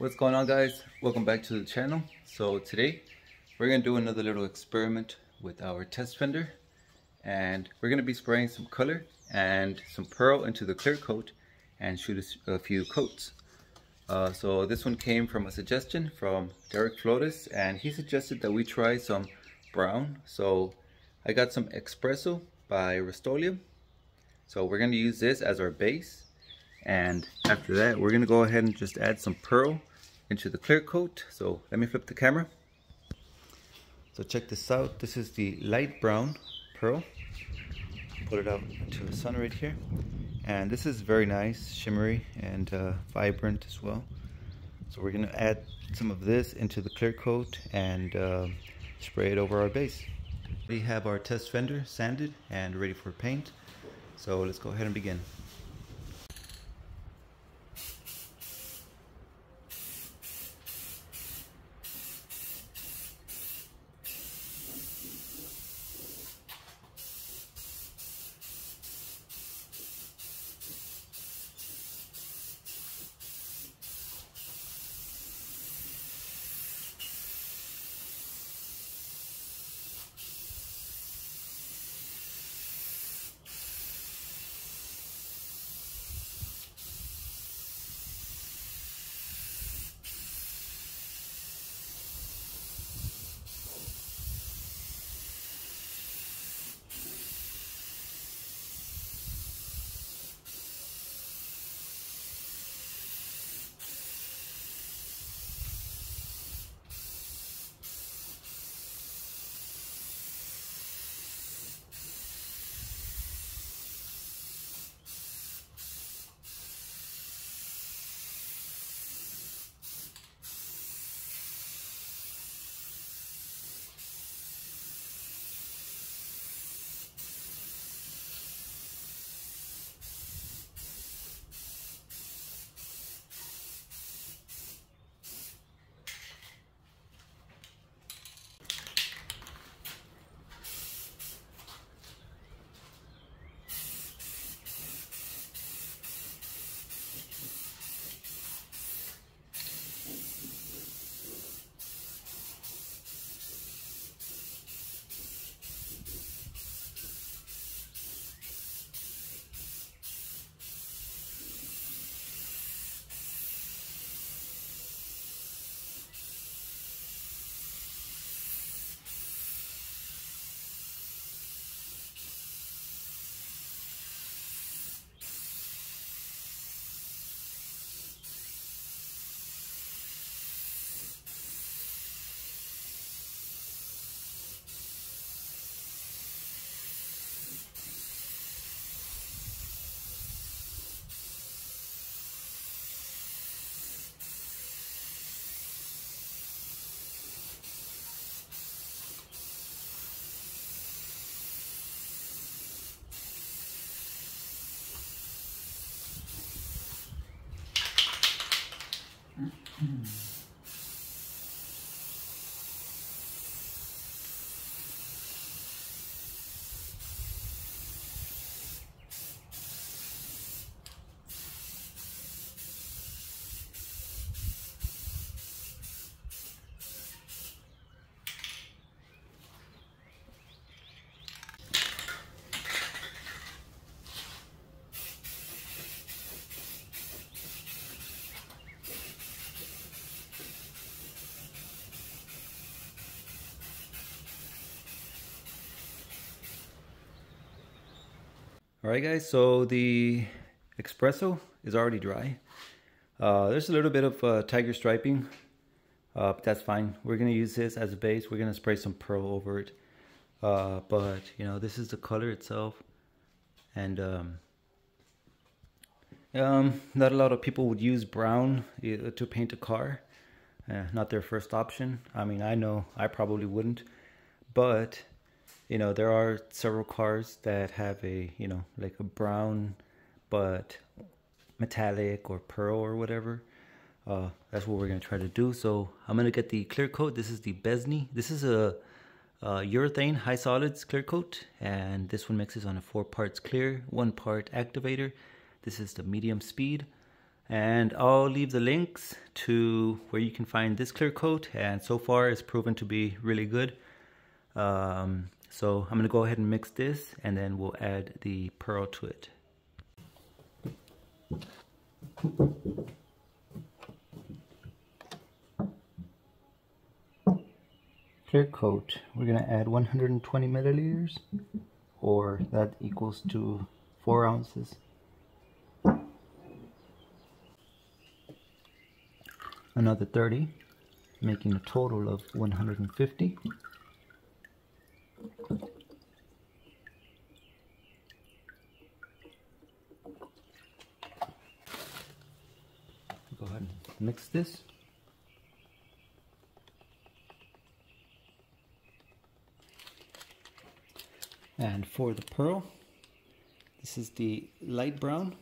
What's going on, guys? Welcome back to the channel. So today we're going to do another little experiment with our test fender, and we're going to be spraying some color and some pearl into the clear coat and shoot a few coats. So this one came from a suggestion from Derek Flores, and he suggested that we try some brown. So I got some EXPRESSO by RUSTOLEUM. So we're going to use this as our base, and after that we're going to go ahead and just add some pearl into the clear coat. So let me flip the camera. So check this out. This is the light brown pearl. Put it out into the sun right here, and this is very nice, shimmery and vibrant as well. So we're going to add some of this into the clear coat and spray it over our base. We have our test fender sanded and ready for paint, so let's go ahead and begin. Alright guys, so the EXPRESSO is already dry. There's a little bit of tiger striping, but that's fine. We're going to use this as a base. We're going to spray some pearl over it. But, you know, this is the color itself. And not a lot of people would use brown to paint a car. Not their first option. I mean, I know I probably wouldn't. But you know, there are several cars that have a, you know, like a brown but metallic or pearl or whatever. That's what we're going to try to do. So I'm going to get the clear coat. This is the Besney. This is a urethane high solids clear coat, and this one mixes on a 4 parts clear, 1 part activator. This is the medium speed, And I'll leave the links to where you can find this clear coat, and so far it's proven to be really good. So I'm going to go ahead and mix this, and then we'll add the pearl to it. Clear coat, we're going to add 120 milliliters, or that equals to 4 ounces. Another 30, making a total of 150. Go ahead and mix this. And for the pearl, this is the light brown.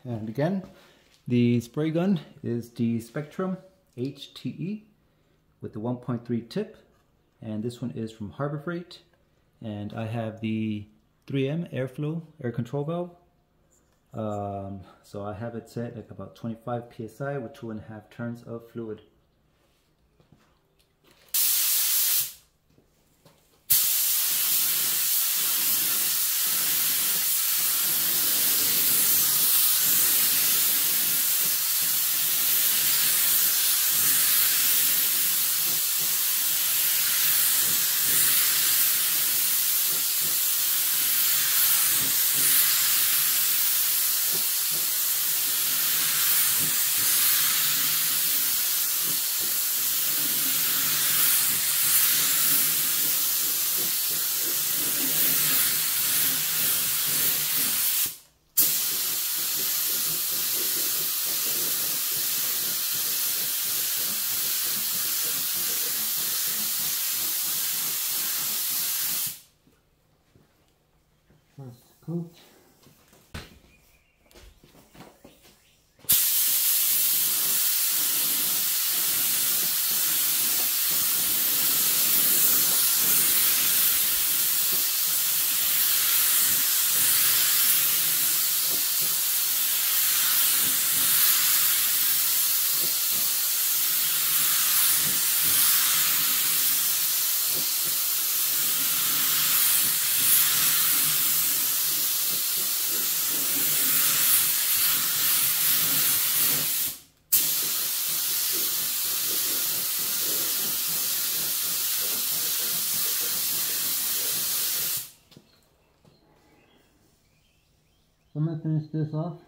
And again, the spray gun is the Spectrum HTE with the 1.3 tip, and this one is from Harbor Freight. And I have the 3M airflow air control valve. So I have it set at about 25 psi with 2.5 turns of fluid. First coat. So I'm going to finish this off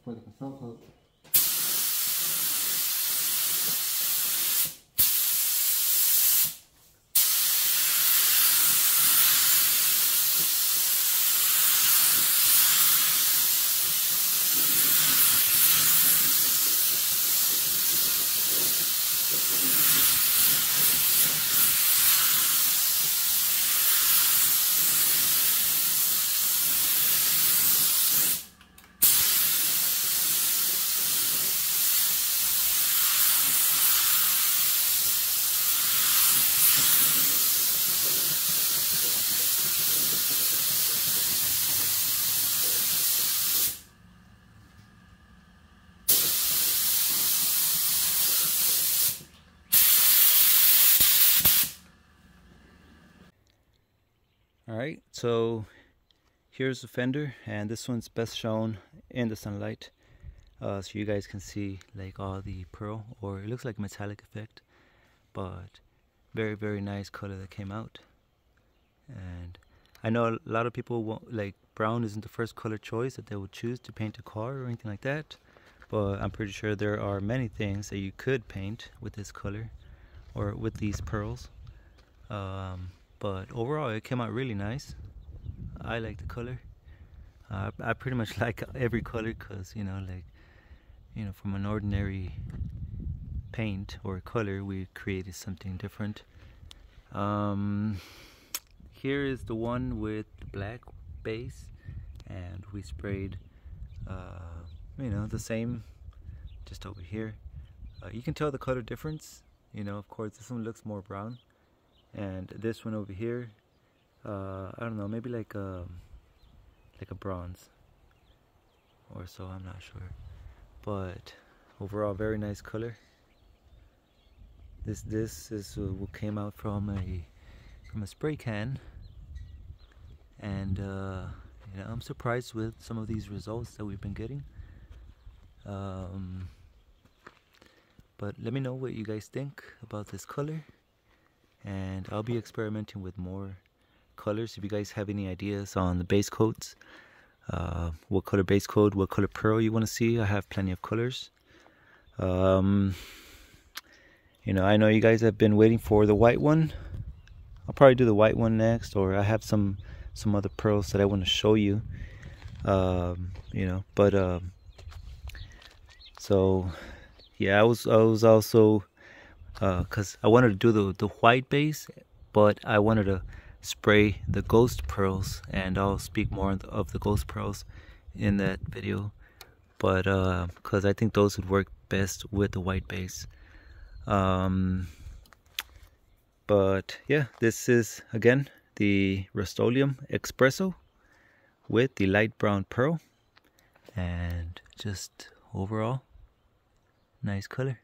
for the console coat. Alright, so here's the fender, and this one's best shown in the sunlight, so you guys can see like all the pearl, or it looks like a metallic effect, but very nice color that came out. And I know a lot of people won't, like, brown isn't the first color choice that they would choose to paint a car or anything like that, but I'm pretty sure there are many things that you could paint with this color or with these pearls. But overall it came out really nice. I like the color. I pretty much like every color, because from an ordinary paint or color we created something different. Here is the one with the black base, and we sprayed you know, the same just over here. You can tell the color difference, you know. Of course this one looks more brown, and this one over here, I don't know, maybe like a bronze or so, I'm not sure, but overall very nice color. This is what came out from a spray can, and you know, I'm surprised with some of these results that we've been getting. But let me know what you guys think about this color, and I'll be experimenting with more colors. If you guys have any ideas on the base coats, what color base coat, what color pearl you want to see, I have plenty of colors. You know, I know you guys have been waiting for the white one. I'll probably do the white one next, or I have some other pearls that I want to show you. You know, but so yeah, I was also because I wanted to do the white base, but I wanted to spray the ghost pearls, and I'll speak more of the ghost pearls in that video, but because I think those would work best with the white base. But yeah, this is again the RUSTOLEUM EXPRESSO with the light brown pearl, and just overall nice color.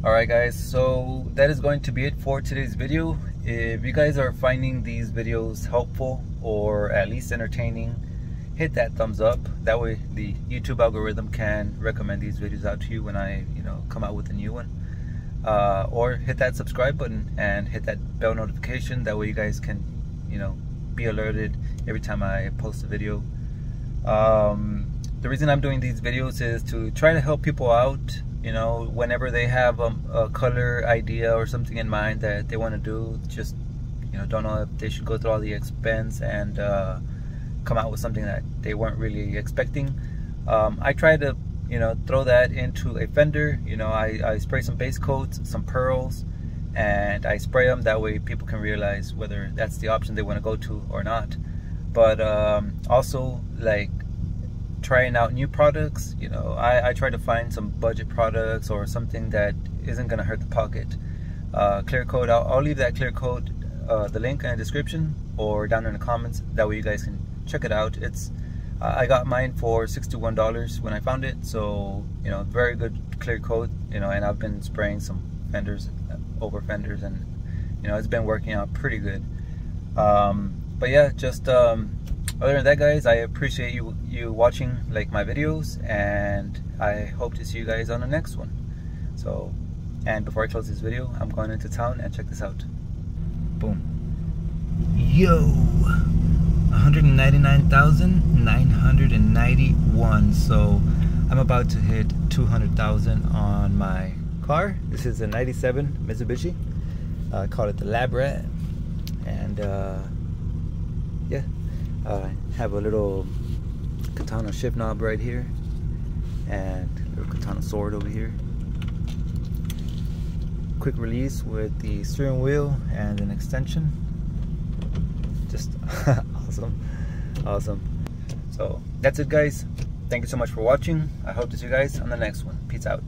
Alright guys, so that is going to be it for today's video. If you guys are finding these videos helpful or at least entertaining, hit that thumbs up. That way the YouTube algorithm can recommend these videos out to you when I, you know, come out with a new one. Or hit that subscribe button and hit that bell notification. That way you guys can, you know, be alerted every time I post a video. The reason I'm doing these videos is to try to help people out, you know, whenever they have a color idea or something in mind that they want to do, just, you know, don't know if they should go through all the expense and come out with something that they weren't really expecting. I try to, you know, throw that into a fender. You know, I spray some base coats, some pearls, and I spray them. That way people can realize whether that's the option they want to go to or not. But also, like, trying out new products, you know, I try to find some budget products or something that isn't gonna hurt the pocket. Clearcoat, I'll leave that Clearcoat, the link in the description or down in the comments. That way you guys can check it out. It's I got mine for $61 when I found it, so, you know, very good Clearcoat, you know, and I've been spraying some fenders over fenders, and, you know, it's been working out pretty good. But yeah, just other than that, guys, I appreciate you watching, like, my videos, and I hope to see you guys on the next one. So, and before I close this video, I'm going into town, and check this out. Boom. Yo, 199,991. So I'm about to hit 200,000 on my car. This is a 97 Mitsubishi. I call it the Lab Rat, and yeah, I have a little katana shift knob right here, and a little katana sword over here. Quick release with the steering wheel and an extension. Just awesome. So that's it, guys. Thank you so much for watching. I hope to see you guys on the next one. Peace out.